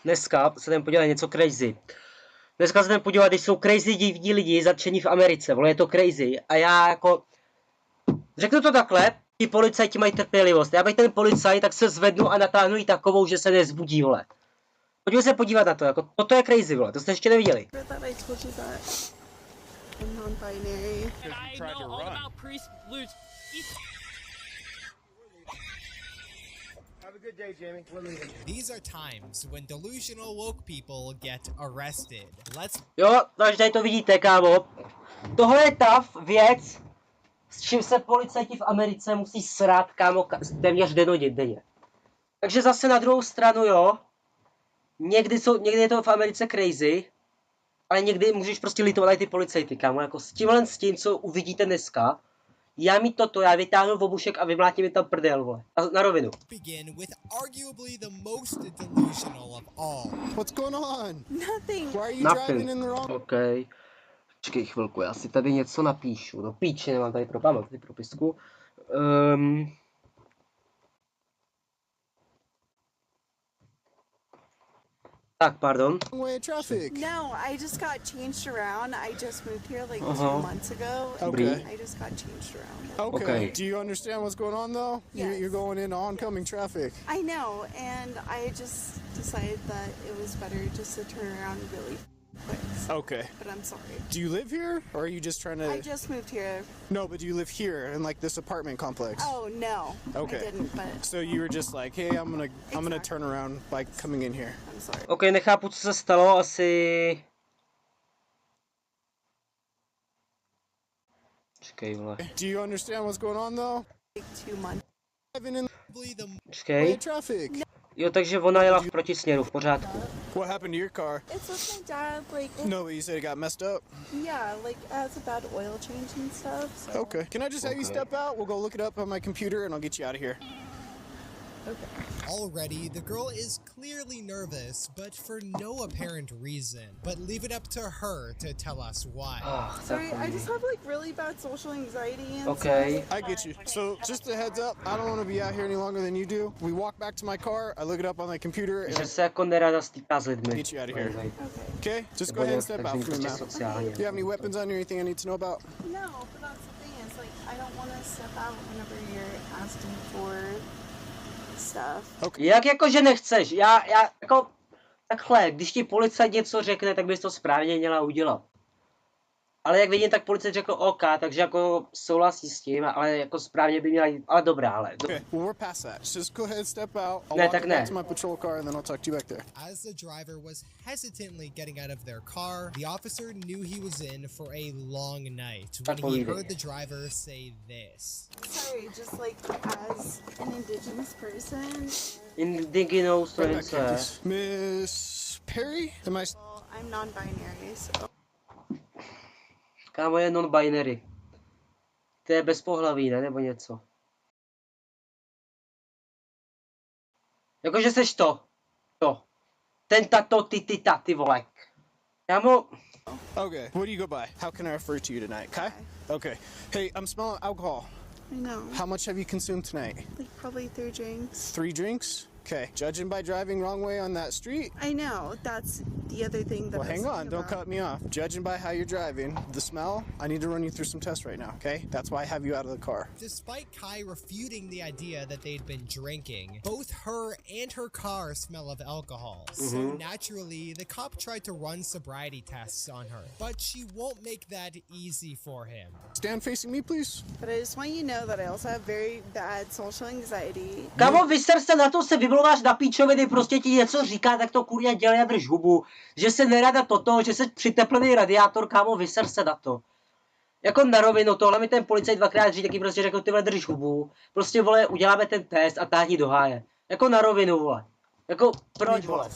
Dneska se jdem podívat něco crazy. Dneska se jdem podívat, když jsou crazy divní lidi zatčení v Americe, vole, je to crazy. A já jako, řeknu to takhle, ti policajti mají trpělivost. Já bych ten policajt, tak se zvednu a natáhnu jí takovou, že se nezbudí, vole. Pojďme se podívat na to, jako, toto je crazy, vole, to jste ještě neviděli. Have a good day, Jamie. We're leaving. These are times when delusional woke people get arrested. Jo, takže tady to vidíte, kámo. Tohle je věc, s čím se policajti v Americe musí srát, kámo, téměř denně. Takže zase na druhou stranu, jo, někdy je to v Americe crazy, ale někdy můžeš prostě litovat i ty policajty, kámo, jako s tím, co uvidíte dneska. Já mít toto, já vytáhnu v obušek a vymlátím mi tam prdel, vole. A na rovinu. Begin with arguably the most delusional of all. What's going on? Nothing. Why are you driving in the wrong? Okay. Počkej chvilku, já si tady něco napíšu. No píči, nemám tady propisku. Tak, pardon. Way traffic. No, I just got changed around. I just moved here like 2 months ago. Okay. I just got changed around. Okay. Do you understand what's going on though? Yes. You're going into oncoming traffic. I know, and I just decided that it was better just to turn around really quick. Okay. But I'm sorry. Do you live here, or are you just trying to? I just moved here. No, but do you live here in like this apartment complex? Oh no. Okay. I didn't, but So you were just like, hey, I'm gonna turn around by coming in here. I'm sorry. Ok, nechápu, co se stalo, asi... Počkej, vole. Do you understand what's going on though? Like 2 months. Driving in Počkej. traffic. Jo, takže ona jela v protisměru, v pořádku. What happened to your car? It's with my dad, like No, but you said it got messed up. yeah, like it has a bad oil change and stuff. So. Okay. Can I just have you step out? We'll go look it up on my computer and I'll get you out of here. Okay. Already, the girl is clearly nervous, but for no apparent reason. But leave it up to her to tell us why. Sorry, I just have like really bad social anxiety and Okay. stuff. I get you. So just a heads up, I don't want to be out here any longer than you do. We walk back to my car, I look it up on my computer, and Že se jako nerada stýká s lidmi. get you out of here. Okay. Okay? Just go ahead and step out from the map. sociálně. Do you have any weapons on you, anything I need to know about? No, but that's the thing is like I don't want to step out whenever you're asking for stuff. Jak jako, že nechceš? Já jako, takhle, když ti policajt něco řekne, tak bys to správně měla udělat. Ale jak vidím, tak policajt řekl OK, takže jako souhlasí s tím, ale jako správně by měla jít, ale dobrá, ale. Okay, well we're past that. Just go ahead, step out. I'll Ne, walk tak you ne. back to my patrol car and then I'll talk to you back there. As the driver was hesitantly getting out of their car, the officer knew he was in for a long night when he heard the driver say this. Sorry, just like as an indigenous person. Indigenous, to je Right co back je? here, please. Miss Perry? Am I... Well, I'm non-binary, so. Kámo, je non-binary. To je bez pohlaví, ne? Nebo něco. Jakože seš to. To. Ten tato, ty vole. Kámo, Okay, what do you go by? How can I refer to you tonight? Kai? Okay. Hey, I'm smelling alcohol. I know. How much have you consumed tonight? Like probably 3 drinks. 3 drinks? Okay. Judging by driving wrong way on that street. I know. That's the other thing that Well, I was hang on. thinking Don't about. cut me off. Judging by how you're driving, the smell, I need to run you through some tests right now, okay? That's why I have you out of the car. Despite Kai refuting the idea that they'd been drinking, both her and her car smell of alcohol. So naturally, the cop tried to run sobriety tests on her, but she won't make that easy for him. Stand facing me, please. But I just want you to know that I also have very bad social anxiety. kámo, vyser se na to, se vymlouváš na píčoviny, prostě ti něco říká, tak to kurňa dělej a drž hubu. Že se nerada toto, že se přiteplený radiátor, kámo, vyser se na to. Jako na rovinu, tohle mi ten policajt 2krát říct, taky prostě řekl, ty vole, drž hubu. Prostě, vole, uděláme ten test a táhni do háje. Jako na rovinu, vole. Jako, proč, vole?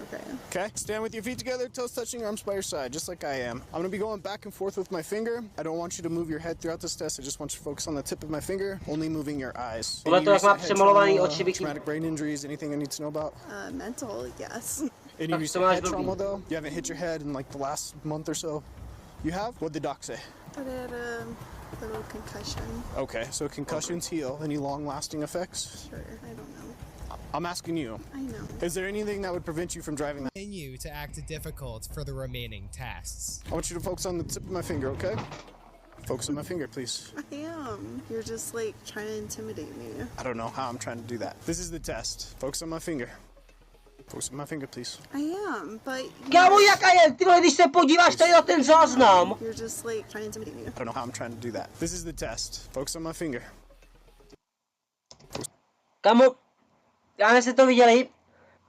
Okay. Okay. Stand with your feet together, toes touching, arms by your side, just like I am. I'm gonna be going back and forth with my finger. I don't want you to move your head throughout this test. I just want you to focus on the tip of my finger, only moving your eyes. Tohle Any to, jak má recent head přemalovaný trauma, oči, bych... traumatic brain injuries, anything I need to know about? Mental, yes. Any Tak recent to máš head trauma blbý. though? You haven't hit your head in like the last month or so? You have? What'd the doc say? But I had a little concussion. Okay, so concussions heal. Any long-lasting effects? Sure, I don't know. I'm asking you. I know. Is there anything that would prevent you from driving that? Continue to act difficult for the remaining tests. I want you to focus on the tip of my finger, okay? Focus on my finger, please. I am. You're just like trying to intimidate me. I don't know how I'm trying to do that. This is the test. Focus on my finger. Focus on my finger, please. I am, but Kámo, jaká je? Ty vole, když se podíváš tady na ten záznam. you're just like trying to intimidate me. I don't know how I'm trying to do that. This is the test. Focus on my finger. Kámo, já nevím, jestli to viděli,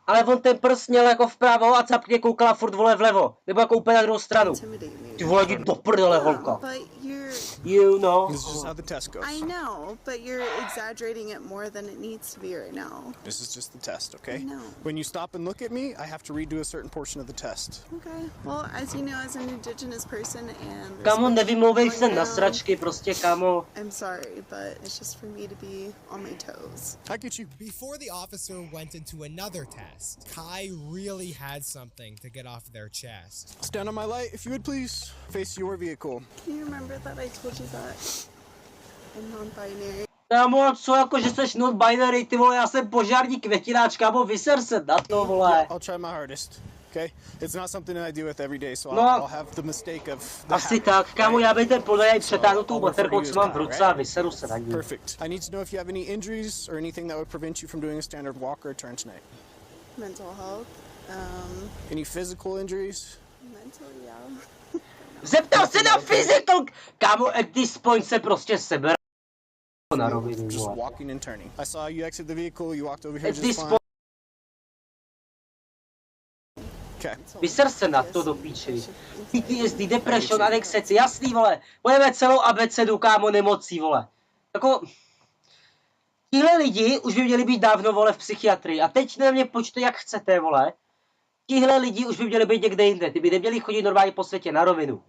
ale on ten prst měl jako vpravo a capně koukala furt vole vlevo. Nebo jako úplně na druhou stranu. Intimidate me. Ty vole, jdi do prdele, holka. But you're You know. This is just how the test goes. I know, but you're exaggerating it more than it needs to be right now. This is just the test, okay? I know. When you stop and look at me, I have to redo a certain portion of the test. Okay. Well, as you know, as an indigenous person and Kámo, nevymlouvej se going na down, sračky, prostě kámo. I'm sorry, but it's just for me to be on my toes. I get you. Before the officer went into another test, Kai really had something to get off their chest. Stand on my light, if you would please. Face your vehicle. Can you remember that I told you that I'm non-binary? Kámo, co jako, že seš non-binary, ty vole, já jsem požární květináč, kámo, vyser se na to, vole. I'll try my hardest, okay? It's not something that I deal with every day, so No. I'll have the mistake of the Asi habit, tak, kámo, right? já bych ten podle přetáhnu tou I'll refer baterkou, to you co as mám v Kai, ruce right? a vyseru se na ní. Perfect. I need to know if you have any injuries or anything that would prevent you from doing a standard walk or a turn tonight. Mental health. Any physical injuries? Mental, yeah. Zeptal se na physical! Kámo, at this point se prostě sebere na rovinu, Just vole. walking and turning. I saw you exit the vehicle, you walked over here At just this fine. point, Okay. vyser se na to do píči. PTSD, depression, anxiety, jasný, vole. Budeme celou abecedu, kámo, nemocí, vole. Jako... Tihle lidi už by měli být dávno, vole, v psychiatrii. A teď na mě počte, jak chcete, vole. Tihle lidi už by měli být někde jinde. Ty by neměli chodit normálně po světě na rovinu.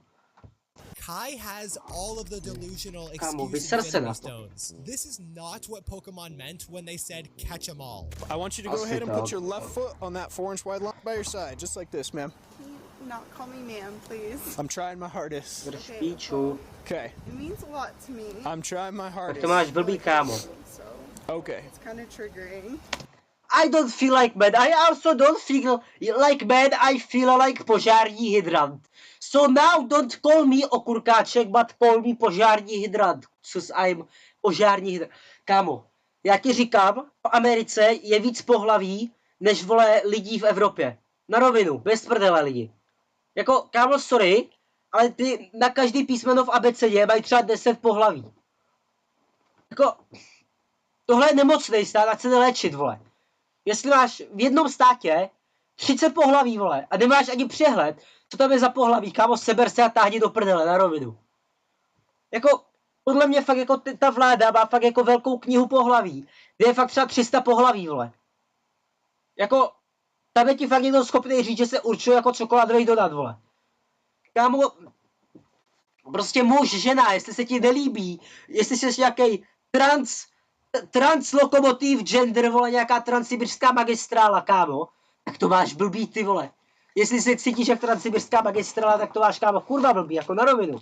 Kai has all of the delusional Kámo, excuses vyser se and na to. stones. This is not what Pokemon meant when they said catch 'em all. I want you to go I'll ahead sit and put down. your left foot on that 4-inch wide line by your side, just like this, ma'am. Can you not call me ma'am, please? I'm trying my hardest. Drž píču. Okay. It means a lot to me. I'm trying my Tak hardest. to máš blbý, kámo. So Okay. it's kind of triggering. I don't feel like mad. I also don't feel like mad. I feel like požární hydrant. So now don't call me okurkáček, but call me požární hydrant. Cause I'm požární hydrant. Kámo, já ti říkám, v Americe je víc pohlaví, než vole lidí v Evropě. Na rovinu, bez prdele lidi. Jako, kámo, sorry, ale ty na každý písmeno v abecedě mají třeba 10 pohlaví. Jako, tohle je nemocnej stát, ať se jde léčit, vole. Jestli máš v jednom státě 30 pohlaví, vole, a nemáš ani přehled, co tam je za pohlaví, kámo, seber se a táhni do prdele na rovinu. Jako, podle mě fakt jako ta vláda má fakt jako velkou knihu pohlaví, kde je fakt třeba 300 pohlaví, vole. Jako, tam je ti fakt někdo schopný říct, že se určuje jako čokoládový donut, vole. Kámo, prostě muž, žena, jestli se ti nelíbí, jestli jsi nějaký translokomotiv gender, vole, nějaká transsibirská magistrála, kámo, tak to máš blbý, ty vole. Jestli se cítíš jak transsibirská magistrála, tak to máš, kámo, kurva blbý, jako na rovinu.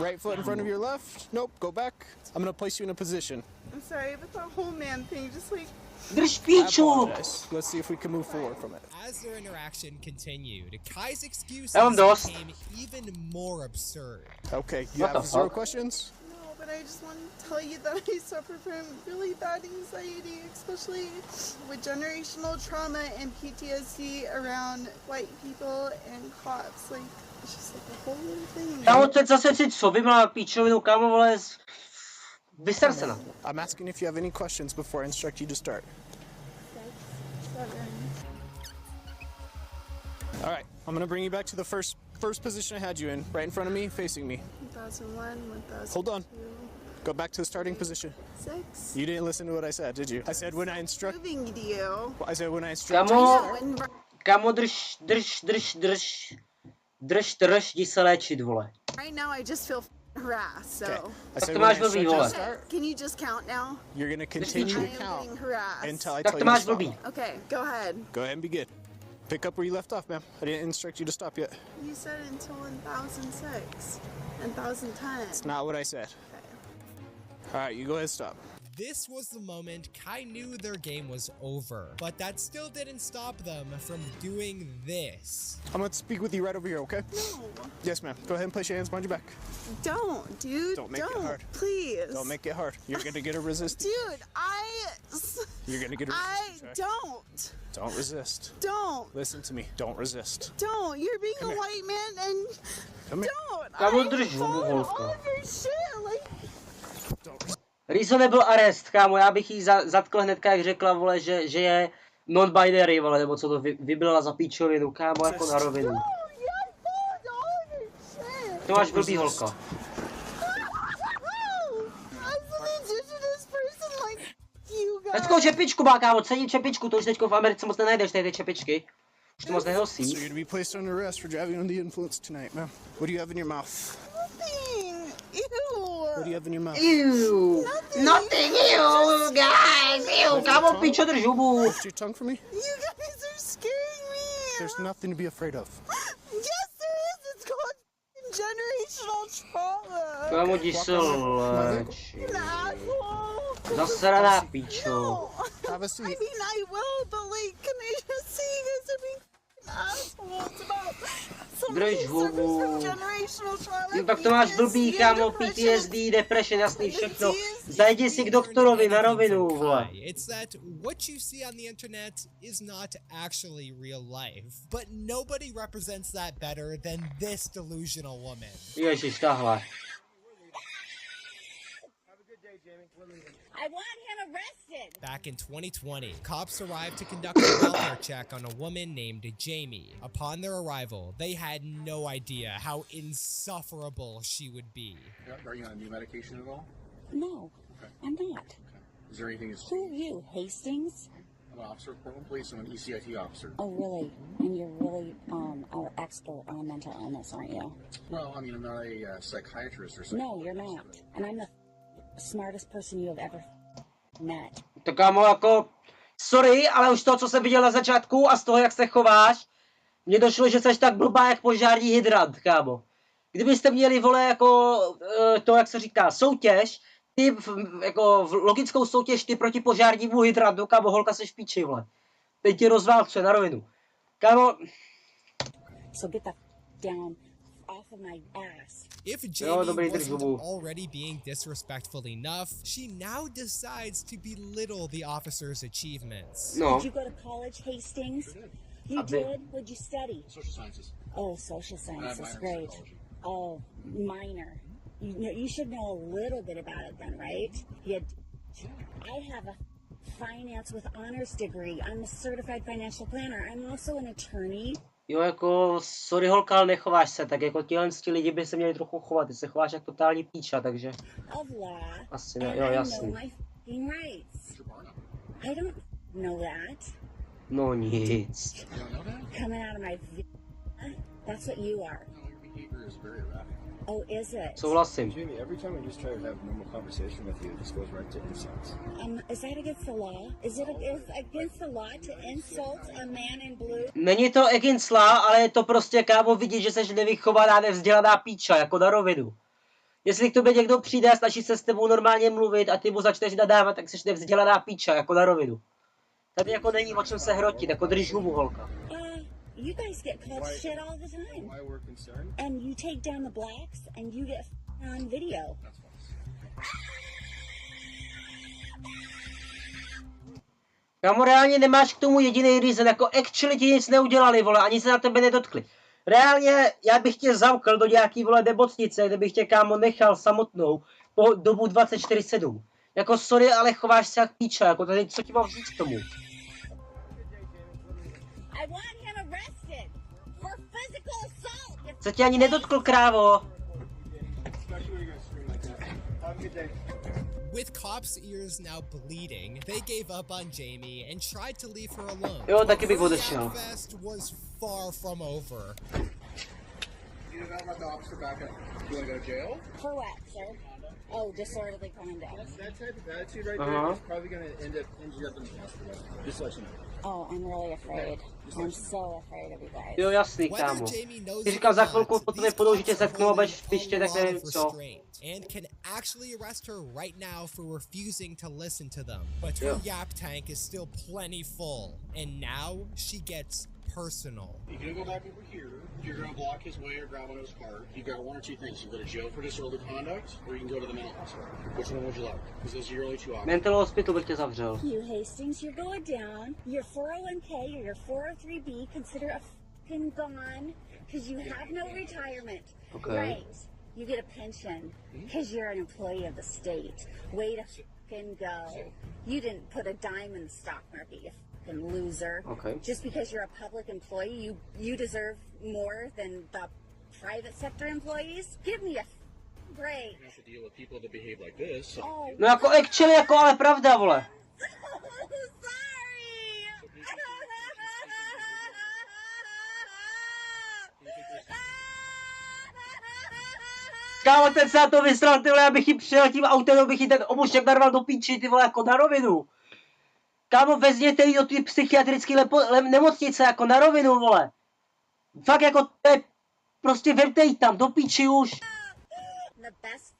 Right foot in front of your left. Nope, go back. I'm gonna place you in a position. I'm sorry, but that whole man thing just like Drž I píču! apologize. Let's see if we can move forward from it. As their interaction continued, Kai's excuses Já mám dost. became even more absurd. Okay, you What have the 0 fuck? questions? no, but I just want to tell you that I suffer from really bad anxiety, especially with generational trauma and PTSD around white people and cops. Like it's just like a whole little thing. Kámo, teď zase si co, vymlá píčovinu, kámo, vole, vyser se na to. I'm asking if you have any questions before I instruct you to start. 7. All right, I'm gonna bring you back to the first position I had you in, right in front of me, facing me. 1001, 1002. Hold on. Go back to the starting position. 6. You didn't listen to what I said, did you? I said when I instruct. Moving to you. I said when I instruct. Kámo, When kámo, drž, jdi se léčit, vole. right now I just feel harassed. So Okay. I Tak said to when I máš blbý, instruct you to vole. start, can you just count now? you're gonna I continue am to count getting harassed. until I Tak tell to you to máš stop. blbý. Okay, go ahead. Go ahead and begin. Pick up where you left off, ma'am. I didn't instruct you to stop yet. You said until 1006 and 1010. It's not what I said. All right, you go ahead and stop. This was the moment Kai knew their game was over, but that still didn't stop them from doing this. I'm gonna speak with you right over here, okay? No. Yes, ma'am. Go ahead and place your hands behind your back. Don't, dude. Don't make it hard. Please. Don't make it hard. You're gonna get a resistance. Dude, You're gonna get a resistance. I don't. Don't resist. Don't. Listen to me. Don't resist. Don't. You're being Come a here. white man and Come here. don't. Kámo, I'm drž hubu, following holka. all of your shit. Like, Don't resist. Rizo nebyl arest, kámo, já bych jí zatkl hnedka, jak řekla, vole, že je non-binary, vole, nebo co to vyblila za píčovinu, kámo, jako na rovinu. no, you're following all of your shit. To máš blbý holka. As an indigenous person like you guys. Hezkou čepičku má, kámo, cením čepičku, to už teďko v Americe moc nenajdeš, ty čepičky. Už to moc So nenosí. you're gonna be placed under arrest for driving under the influence tonight, ma'am. What do you have in your mouth? Nothing. Ew. What do you have in your mouth? Ew. Nothing, ew, guys, ew, kámo, píčo, drž hubu. Lift your tongue for me. You guys are scaring me. There's nothing to be afraid of. Yes, there is. It's called generational trauma. Kámo, jdi se leč. An asshole. Zasraná píčo. No. Have a I seat. mean, I will, but like, can I just say you guys are being assholes about somebody Drž suffers hubu. from generational trauma? Jo, tak to máš blbý, kámo, PTSD, depression, jasný, všechno. Zajdi si k doktorovi na rovinu, vole. It's that what you see on the internet is not actually real life. But nobody represents that better than this delusional woman. Ježiš, tahle. Have a good day, Jamie. We're leaving. I want him arrested. Back in 2020, cops arrived to conduct a welfare check on a woman named Jamie. Upon their arrival, they had no idea how insufferable she would be. Are you on a new medication at all? No, Okay. I'm not. Is there anything that's Who are you, Hastings? I'm an officer of Portland Police. I'm an ECIT officer. Oh, really? And you're really an expert on mental illness, aren't you? Well, I mean, I'm not a psychiatrist or No, psychologist. you're not. And I'm the smartest person you have ever met. To kámo, jako, sorry, ale už to, co jsem viděl na začátku a z toho, jak se chováš, mně došlo, že jsi tak blbá, jak požární hydrant, kámo. Kdybyste měli, vole, jako, to, jak se říká, soutěž, ty, jako, logickou soutěž, ty proti požárnímu hydrantu, kámo, holka seš v píči, vole. Teď ti rozválče na rovinu. Kámo, So get the down off of my ass. If Jo, Jamie dobrý, drž wasn't hubu. already being disrespectful enough, she now decides to belittle the officer's achievements. no. Did you go to college, Hastings? You A bit. did? What'd you study? Social sciences. Oh, social I have sciences, minor in great. psychology. Oh, minor. You should know a little bit about it then, right? I have a finance with honors degree. I'm a certified financial planner. I'm also an attorney. Jo, jako, sorry holka, ale nechováš se tak, jako tihle lidi by se měli trochu chovat, ty se chováš jak totální píča, takže Of law. asi ne, And jo, I know jasný. my fucking rights. What's your bar number? I don't know that. No nic. You don't know that? Coming out of my that's what you are. No, your behavior is very erratic. Oh, is it? Souhlasím. Jamie, every time I just try to have a normal conversation with you, it just goes right to insults. Is that against the law? Is it against the law to insult a man in blue? Není to against law, ale je to prostě, kámo, vidět, že jsi nevychovaná, nevzdělaná píča, jako na rovinu. Jestli k tobě někdo přijde a snaží se s tebou normálně mluvit a ty mu začneš nadávat, tak jsi nevzdělaná píča, jako na rovinu. Tady jako není o čem se hrotit, jako drž hubu, holka. You guys get called shit all the time. Why we're concerned? And you take down the blacks and you get on video. That's false. Kámo, reálně nemáš k tomu jediný reason, jako actually ti nic neudělali, vole, ani se na tebe nedotkli. Reálně, já bych tě zamkl do nějaký, vole, nemocnice, kde bych tě, kámo, nechal samotnou po dobu 24/7. Jako sorry, ale chováš se jak píča, jako tady, co ti mám říct k tomu? I want him arrested for physical assault. Se tě ani nedotkl, krávo. Especially when you're gonna scream like that. Have a good day. With cops' ears now bleeding, they gave up on Jamie and tried to leave her alone. Jo, taky bych Her odešel. fest was far from over. You know about the officer back up. You want to go to jail? For what, sir? Oh, disorderly conduct. That type of attitude right there is probably going to end you up in the hospital. Just to let you know. Oh, I'm really afraid. I'm so afraid of you guys. Jo, jasný, kámo. Ty říkal, za chvilku po tobě půjdou, že tě zatknou a budeš v piště, tak nevím co. And can actually arrest her right now for refusing to listen to them. But her yap tank is still plenty full, and now she gets personal. You can go back over here. You're going to block his way or grab on his car. You've got one or two things. You can go to jail for disorderly conduct, or you can go to the mental hospital. Which one would you like? Because those are your only two options. Mental hospital bych tě zavřel. You Hastings, you're going down. Your 401k or your 403b, consider a f***ing gone, because you have no retirement. Okay. Right. You get a pension, because you're an employee of the state. Way to f***ing go. You didn't put a dime in the stock market, you f***ing loser. Okay. Just because you're a public employee, you deserve more than the private sector employees? Give me a break. You have to deal with people that behave like this. So Oh, No jako actually, jako ale pravda, vole. sorry. Kámo, ten se na to vysral, ty vole, abych jí přijel tím autem, bych jí ten obušek narval do píči, ty vole, jako na rovinu. Kámo, vezměte jí do té psychiatrické nemocnice, jako na rovinu, vole. Fakt jako, to je, prostě vemte jí tam, do píči už. The best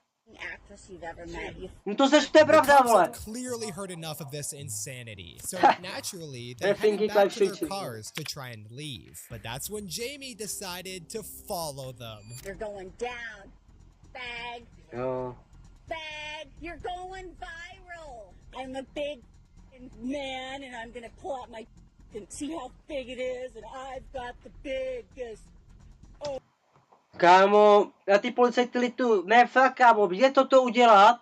actress you've ever met. No to je pravda, vole. Clearly heard enough of this insanity, so naturally they headed back to their cars to try and leave. But that's when Jamie decided to follow them. You're going down. Bag. Jo. Bag. You're going viral. I'm a big man and I'm gonna pull out my and see how big it is and I've got the biggest. Kámo, na ty policajty litu, ne fakt kámo, jde toto udělat,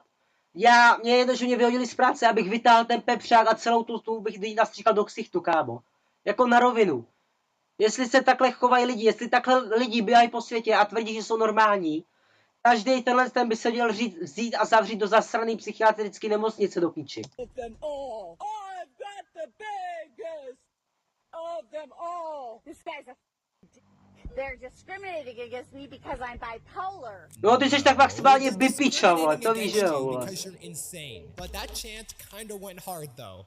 mě jedno, že mě vyhodili z práce, abych vytáhl ten pepřák a celou tu bych jí nastříkal do ksichtu, kámo. Jako na rovinu. Jestli se takhle chovají lidi, jestli takhle lidi běhají po světě a tvrdí, že jsou normální, každý ten by se měl vzít a zavřít do zasraný psychiatrické nemocnice do píči. They're discriminating against me because I'm bipolar. No, ty jsi tak maximálně bipiča, vole, to víš, že jo, vole. Because you're insane. But that chant kinda went hard, though.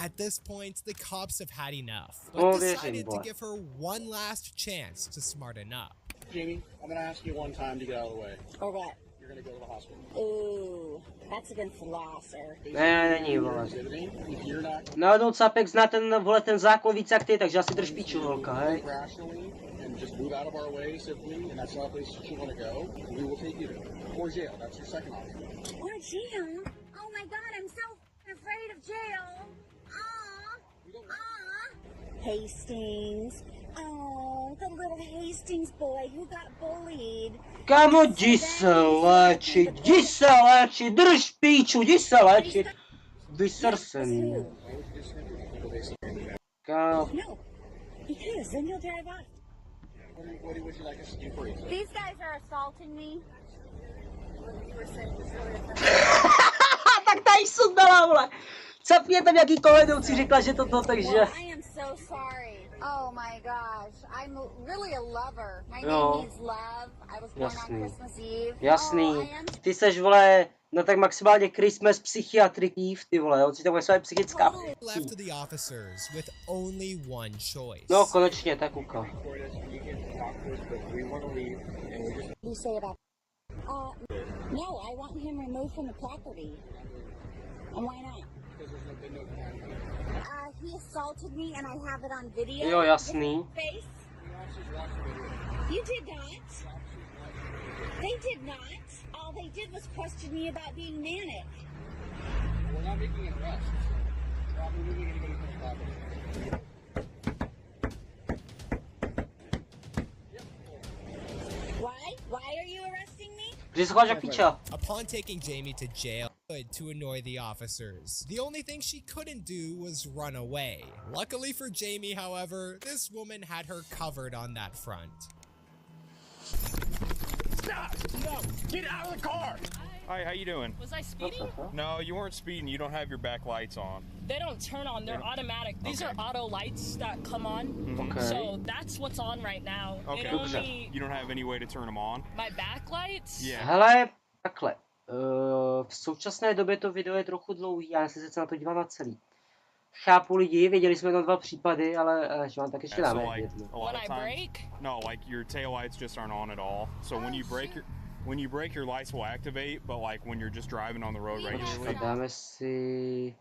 At this point, the cops have had enough, but decided to give her one last chance to smarten up. Jamie, I'm going to ask you one time to get out of the way. Or what? You're going to go to the hospital. Ooh, that's against the law, sir. Ne, není, vole. If you're not Náhodou Capek zná ten, vole, ten zákon víc jak ty, takže asi drž píču, holka, hej. rationally and just move out of our way simply, and that's not a place that you want to go, we will take you there. Or jail, that's your second option. Or jail? Oh my god, I'm so afraid of jail. Hastings. Oh, the little Hastings boy who got bullied. Kámo, jdi se léčit, drž píču, jdi se léčit. Vysr se mě. Kámo. No, because then you'll drive off. What would you like us to do for you? These guys are assaulting me. Tak tady sundala, vole. Capně tam jaký koledoucí řekla, že toto, takže... Well, I am so sorry. Oh my gosh, I'm really a lover. My name means love. I was born on Christmas Eve. Jasný. Ty seš, vole, no tak maximálně Christmas psychiatric Eve, ty vole, on si tam své psychická. Left to the officers with only one choice. No, konečně, tak kuka. You say about no, I want him removed from the property. And why not? He assaulted me and I have it on video. Jo, jasný. Face. You did not. They did not. All they did was question me about being manic. We're not making an arrest. We're not removing anybody from the property. Why? Why are you arresting me? Upon taking Jamie to jail to annoy the officers, the only thing she couldn't do was run away. Luckily for Jamie, however, this woman had her covered on that front. Stop! No! Get out of the car! Hi, how you doing? Was I speeding? No, you weren't speeding. You don't have your back lights on. They don't turn on, they're automatic. These are auto lights that come on. Okay. So that's what's on right now. Okay. It only, You don't have any way to turn them on? my back lights? Yeah. Hele, takhle. V současné době to video je trochu dlouhý, já se na to dívám na celý. Chápu lidi, věděli jsme na 2 případy, ale že vám tak ještě dáme jedno. When I brake? No, like your tail lights just aren't on at all. So when you brake, your lights will activate, but like when you're just driving on the road regularly. Dáme si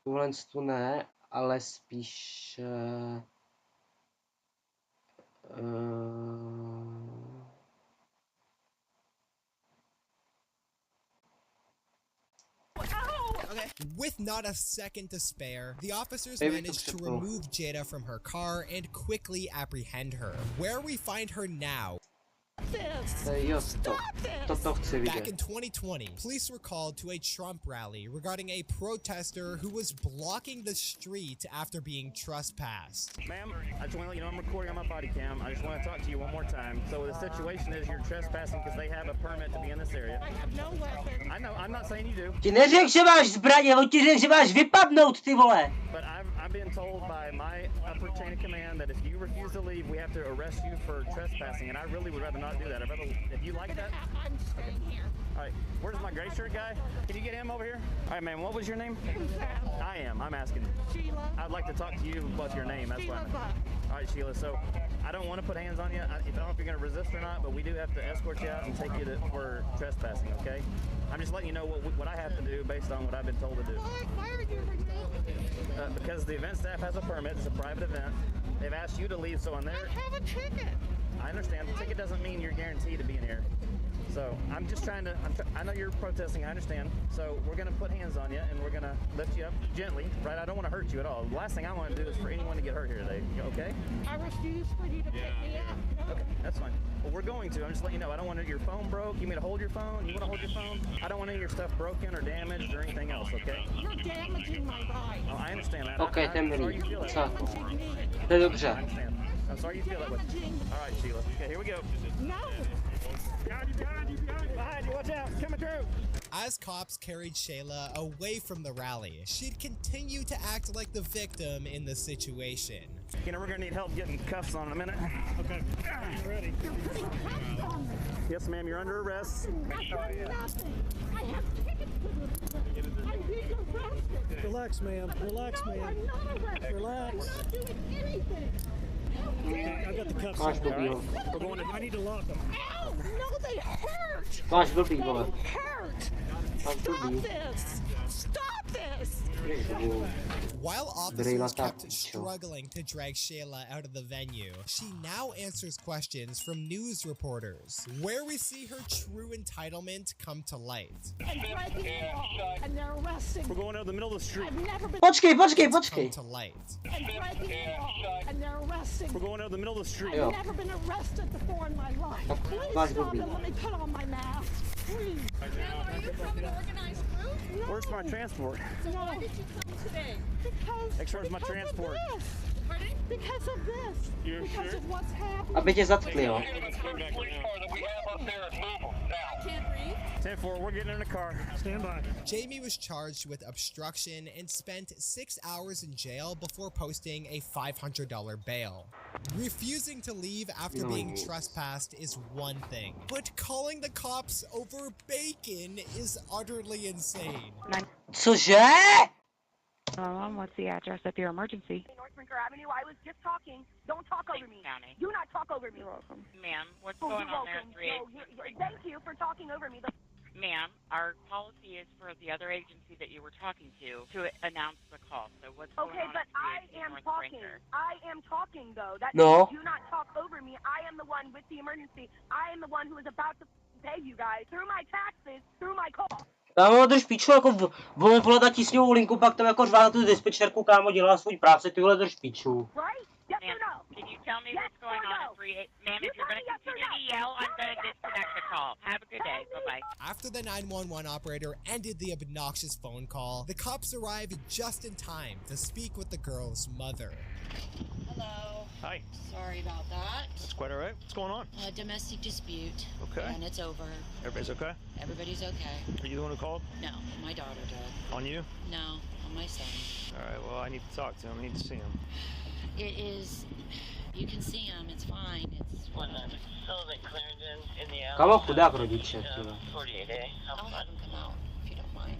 tuhle tu ne, ale spíš With not a second to spare, the officers managed to remove Jada from her car and quickly apprehend her. Where we find her now. Back in 2020, police were called to a Trump rally regarding a protester who was blocking the street after being trespassed. Ma'am, I just want to let you know I'm recording on my body cam. I just want to talk to you one more time. So the situation is you're trespassing because they have a permit to be in this area. I have no weapon. I know, I'm not saying you do. Ti neřek, že máš zbraně, on ti řekl, že máš vypadnout, ty vole! But I've been told by my upper chain of command that if you refuse to leave, we have to arrest you for trespassing, and I really would rather not do that. I'd rather, if you like that. I'm staying here. All right, where's my gray shirt guy? Can you get him over here? All right, man, what was your name? I'm asking. Sheila. I'd like to talk to you about your name. That's why. All right, Sheila. So I don't want to put hands on you. I don't know if you're going to resist or not, but we do have to escort you out and take you for trespassing. Okay? I'm just letting you know what I have to do based on what I've been told to do. Why are you resisting? Because the event staff has a permit. It's a private event. They've asked you to leave, so on there. I have a ticket. I understand. The ticket doesn't mean you're guaranteed to be in here. So I'm just trying to. I know you're protesting. I understand. So we're gonna put hands on you and we're gonna lift you up gently, right? I don't want to hurt you at all. The last thing I want to do is for anyone to get hurt here today. Okay? I refuse for you to pick me up. Okay, that's fine. Well, we're going to. I'm just letting you know. I don't want your phone broke. You want me to hold your phone? You want to hold your phone? I don't want any of your stuff broken or damaged or anything else. Okay? You're damaging my life. Oh, I understand that. Okay, I'm sorry you feel that way. To je dobře. I understand. I'm sorry you feel that way. All right, Sheila. Okay, here we go. No. Behind you, watch out, coming through. As cops carried Shayla away from the rally, she'd continue to act like the victim in the situation. You know, we're gonna need help getting cuffs on in a minute. Okay. Ready. Yes, ma'am, you're under arrest. I have tickets to this. I'm being arrested. Relax, ma'am. Relax, No, ma'am. I'm not arrested. Relax. I'm not doing anything. Okay, I got the cuffs Máš on. blbý, jo. We're going to, I need to lock them. Ow! No, they hurt. Máš blbý, vole. They hurt. Máš Stop blbý. this. Stop this. While officers kept struggling to drag Shayla out of the venue, she now answers questions from news reporters, where we see her true entitlement come to light. And breaking the law. And they're arresting We're me. going to the middle of the street. I've never been Počkej. Come to light. and breaking the law. And they're arresting We're me. going to the middle of the street. I've never been arrested before in my life. Please Máš stop blbý. and let me put on my mask. Please. Are you from an organized group? Where's my transport? So why did you come today? Where's my transport? Pardon? Because of this. Because of what's happening. Aby tě zatkli, jo. I can't breathe. 10-4, we're getting in the car. Stand by. Jamie was charged with obstruction and spent 6 hours in jail before posting a $500 bail. Refusing to leave after being trespassed is one thing, but calling the cops over bacon is utterly insane. Cože? What's the address of your emergency? North Brinker Avenue. I was just talking. Don't talk over me. County. Do not talk over me. You're welcome. Ma'am, what's Oh, going you're on there welcome. at 3 Thank you for talking over me. Ma'am, our policy is for the other agency that you were talking to announce the call. So what's going Okay, on but at I 318 am North talking. Brinker? I am talking, though. That No. means do not talk over me. I am the one with the emergency. I am the one who is about to pay you guys through my taxes, through my call. Kámo, drž píču, jako vole ta tísňovou linku, pak tam jako řvá na tu dispečerku, kámo, dělá svůj práci, ty vole drž píču. Right? Yes or no? Can you tell me Yes what's going or on no? at 318? Ma'am, You if you're tell going me to yes or continue to no. yell, I'm Tell going me to yes or disconnect the call. Have a good day. Bye-bye. After the 911 operator ended the obnoxious phone call, the cops arrived just in time to speak with the girl's mother. Hello. Hi. Sorry about that. That's quite all right. What's going on? A domestic dispute. Okay. And it's over. Everybody's okay? Everybody's okay. Are you the one who called? No, my daughter did. On you? No, on my son. All right, well, I need to talk to him. I need to see him. It is You can see him. It's fine. It's Kámo, chudák rodiče, tyhle. I'll have him come out if you don't mind.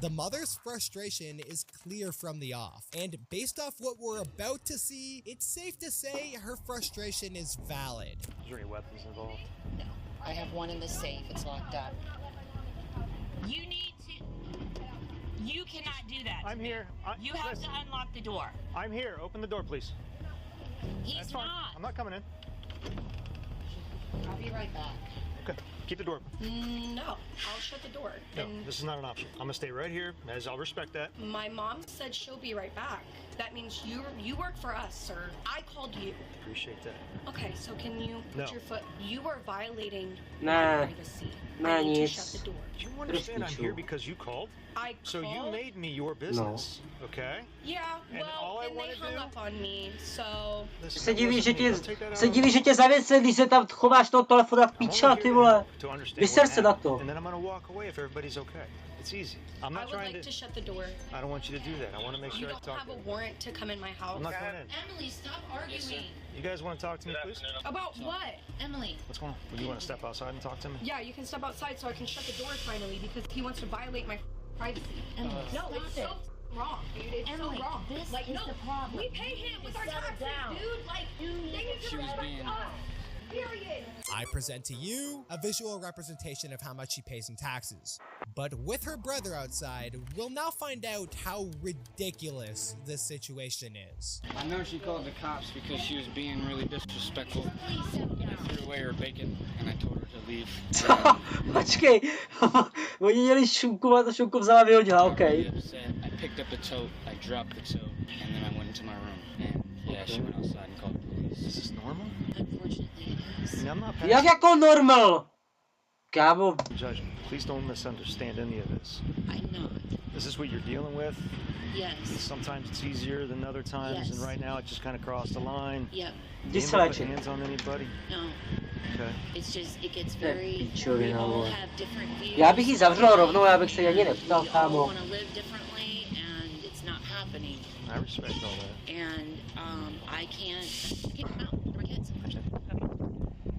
The mother's frustration is clear from the off, and based off what we're about to see, it's safe to say her frustration is valid. Is there any weapons involved? No. I have one in the safe. It's locked up. You need to. You cannot do that. I'm here. You have to unlock the door. I'm here. Open the door, please. He's That's fine. not. I'm not coming in. I'll be right back. Okay. Keep the door open. No, I'll shut the door. No, And this is not an option. I'm gonna stay right here, as I'll respect that. my mom said she'll be right back. That means you work for us, sir. I called you. Appreciate that. Okay, so can you put No. your foot? You are violating Nah. my privacy. Nah, I need to nic. shut the door. You understand I'm here because you called? I So you called? made me your business, okay? Yeah, And all well, I and they wanna hung do- up on me, so... Se diví, že tě zavěsili, když se tam chováš toho telefona v píča, ty vole. Vyser se na to. And then I'm gonna walk away if everybody's okay. It's easy. I'm I not would trying like to to. shut the door. I don't want you to do that. I want to make You sure I don't talk. have a warrant to come in my house. I'm not coming in. Emily, stop arguing. You guys want to talk to me, please? About what? Emily. What's going on? Well, you want to step outside and talk to me? Yeah, you can step outside so I can shut the door finally because he wants to violate my privacy. Emily, No, stop it's it. so wrong, dude. It's Emily, so wrong. this Like, is no, the problem. we pay him with our Settle taxes, down. dude. Like, they need to respect us. Period. I present to you a visual representation of how much she pays in taxes. But with her brother outside, we'll now find out how ridiculous this situation is. I know she called the cops because she was being really disrespectful. I threw away her bacon and I told her to leave. Počkej, oni měli šunku a ta šunku vzala a vyhodila, I got really okej. upset. I picked up the tote, I dropped the tote, and then I went into my room. And yeah, she went outside and called the police. Is this normal? Unfortunately, it is. I'm not Jak jako normal? Kámo, Judgment. Please don't misunderstand any of this. I'm not. This is what you're dealing with. Yes. Sometimes it's easier than other times, Yes. and right now it just kind of crossed the line. Yep. You ain't gonna put hands on anybody. No. Okay. It's just, it gets very, pičovina, we all vole. have different views. Já bych ji zavřel rovnou, já bych se ani neptal, We all kámo. want to live differently and it's not happening. I respect all that. And I can't get him out. They're my kids.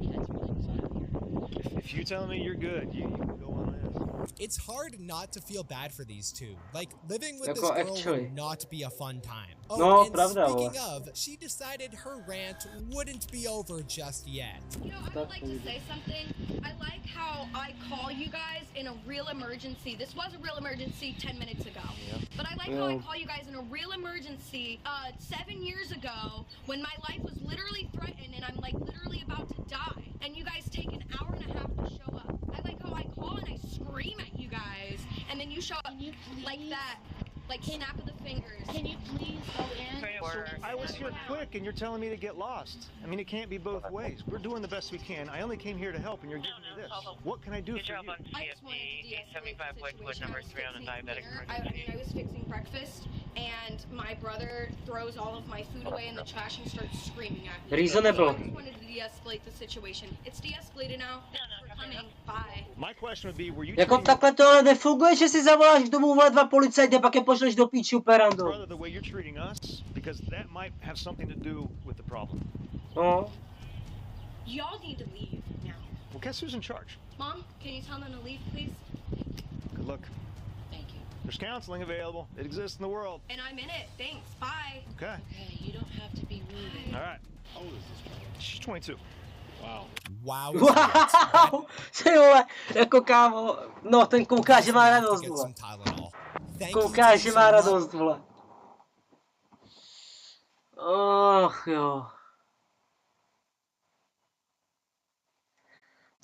Yeah, it's really bizarre. If you tell me you're good, you can go on this. It's hard not to feel bad for these two. Like, living with Jako this girl actually. would not be a fun time. No, and pravda, speaking vole. of, she decided her rant wouldn't be over just yet. You know, I would like to say something. I like how I call you guys in a real emergency. This was a real emergency 10 minutes ago. But I like how I call you guys in a real emergency 7 years ago when my life was literally threatened and I'm like literally about to die. And you guys take an hour and a half to show up. I like how I call and I scream at you guys and then you show up like that. Like snap of the fingers. Can you please go in? I was here quick, and you're telling me to get lost. I mean, it can't be both ways. We're doing the best we can. I only came here to help, and you're giving me this. What can I do for you? I just wanted to de-escalate the situation. I was fixing breakfast, and my brother throws all of my food away in the trash and starts screaming at me. Reasonable. So I just wanted to de-escalate the situation. It's de-escalated now. We're coming. Bye. My question would be, were you Jako treating takhle to ale nefunguje, že si zavoláš domů vole 2 policajty a pak je pošleš do píči your operando. brother the way you're treating us? Because that might have something to do with the problem. No. Y'all need to leave now. Well, guess who's in charge? Mom, can you tell them to leave, please? Good luck. Thank you. There's counseling available. It exists in the world. And I'm in it. Thanks. Bye. Okay. Okay, you don't have to be rude. All right. How old is this girl? She's 22. Wow. Wow. Wow! Ty vole, jako kámo, no ten kouká, že má radost, vole. Kouká, že má radost, vole. Och jo.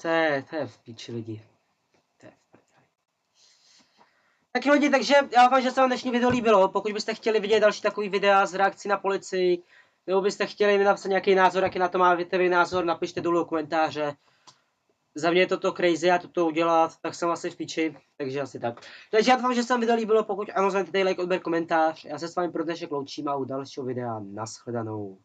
To je v píči lidi. To je v prdeli. Tak lidi, takže já doufám, že se vám dnešní video líbilo. Pokud byste chtěli vidět další takový videa z reakcí na policii, nebo byste chtěli mi napsat nějaký názor, jaký na to máte vy názor, napište dolů do komentáře. Za mě je toto crazy a toto udělat, tak jsem asi v píči, takže asi tak. Takže já doufám, že se vám video líbilo, pokud ano, znamenáte tady like, odběr, komentář. Já se s vámi pro dnešek loučím a u dalšího videa nashledanou.